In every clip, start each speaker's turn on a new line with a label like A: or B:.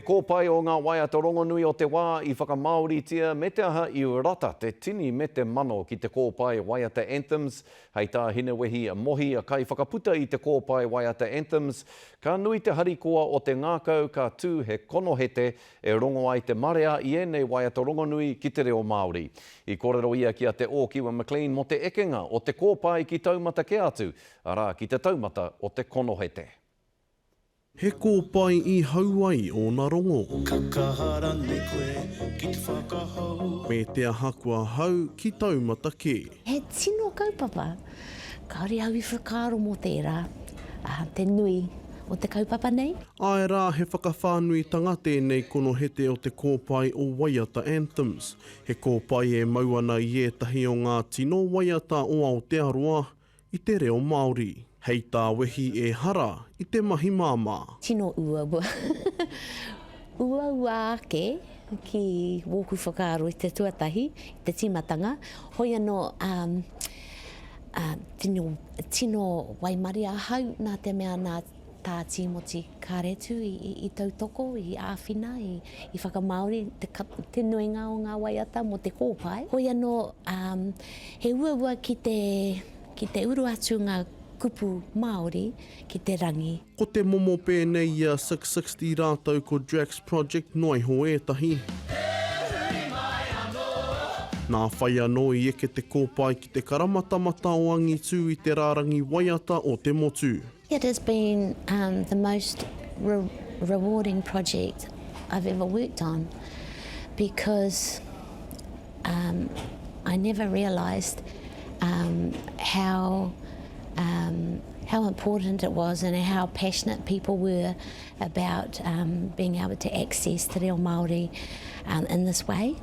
A: kōpai o ngā waiata rongonui o te wā I whakamauritia me te aha I rata te tini me te mano ki te kōpai waiata anthems. Hei tā hine wehi a mohi a kai whakaputa I te kōpai waiata anthems. Ka nui te harikoa o te ngākau ka tū he konohete e rongo ai te marea I ēnei waiata rongonui ki te reo Māori. I kōrero ia ki a te Ōkiwa McLean mo te ekenga o te kōpai ki taumata ke atu, arā ki te taumata o te konohete.
B: He kōpai I hauai o nā rongo. Me te aha kua hau ki taumata ke.
C: He tino kaupapa. Kaori au I whakaro mō tērā. Te nui o te kaupapa nei.
B: Ai rā he whakawhānui tanga tēnei konohete o te kōpai o Waiata Anthems. He kōpai e mauana I ētahi o ngā tino waiata o Aotearoa I te reo Māori. Hei tā wehi e hara I te mahi māmā.
C: Tino uaua. Uaua ake ki wōku whakaaro I te tuatahi, I te timatanga. Hoi anō tino waimari ahau nā te mea nā tā Timoti Kāretu I tautoko, I āwhina, I whakamauri, te nuinga o ngā waiata mo te kōpai. Hoi anō he uaua ki te uru atu ngā kupu Māori ki te rangi.
B: Ko te momo pēnei ia 660 rātau ko Drax Project noi ho ētahi. Nā whai anō I eke te kōpai ki te karamatamata o Angitu I te rārangi waiata o te motu.
C: It has been the most rewarding project I've ever worked on because I never realised how important it was and how passionate people were about being able to access te reo Māori in this way.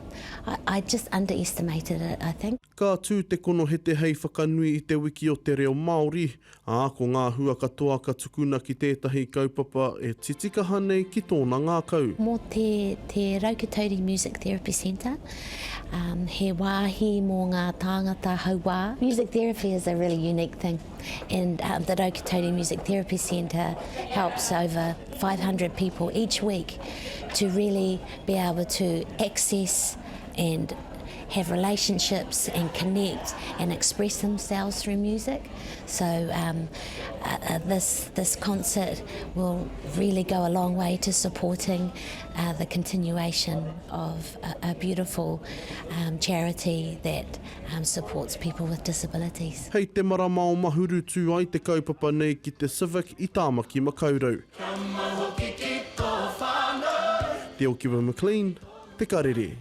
C: I just underestimated it, I think.
B: Ka tū te konohete hei whakanui I te wiki o te reo Māori, ko ngā hua katoa ka tukuna ki tētahi kaupapa e titika hanei ki tōna ngākau.
C: Mō te Raukatauri Music Therapy Centre, he wāhi mō ngā tāngata hauwā. Music therapy is a really unique thing, and the Raukatauri Music Therapy Centre helps over 500 people each week to really be able to access and have relationships and connect and express themselves through music. So this concert will really go a long way to supporting the continuation of a beautiful charity that supports people with disabilities.
B: Hei te marama o mahuru tū ai te kaupapa nei ki te Civic I Tāmaki Makaurau. Te Ōkiwa McLean, te karere.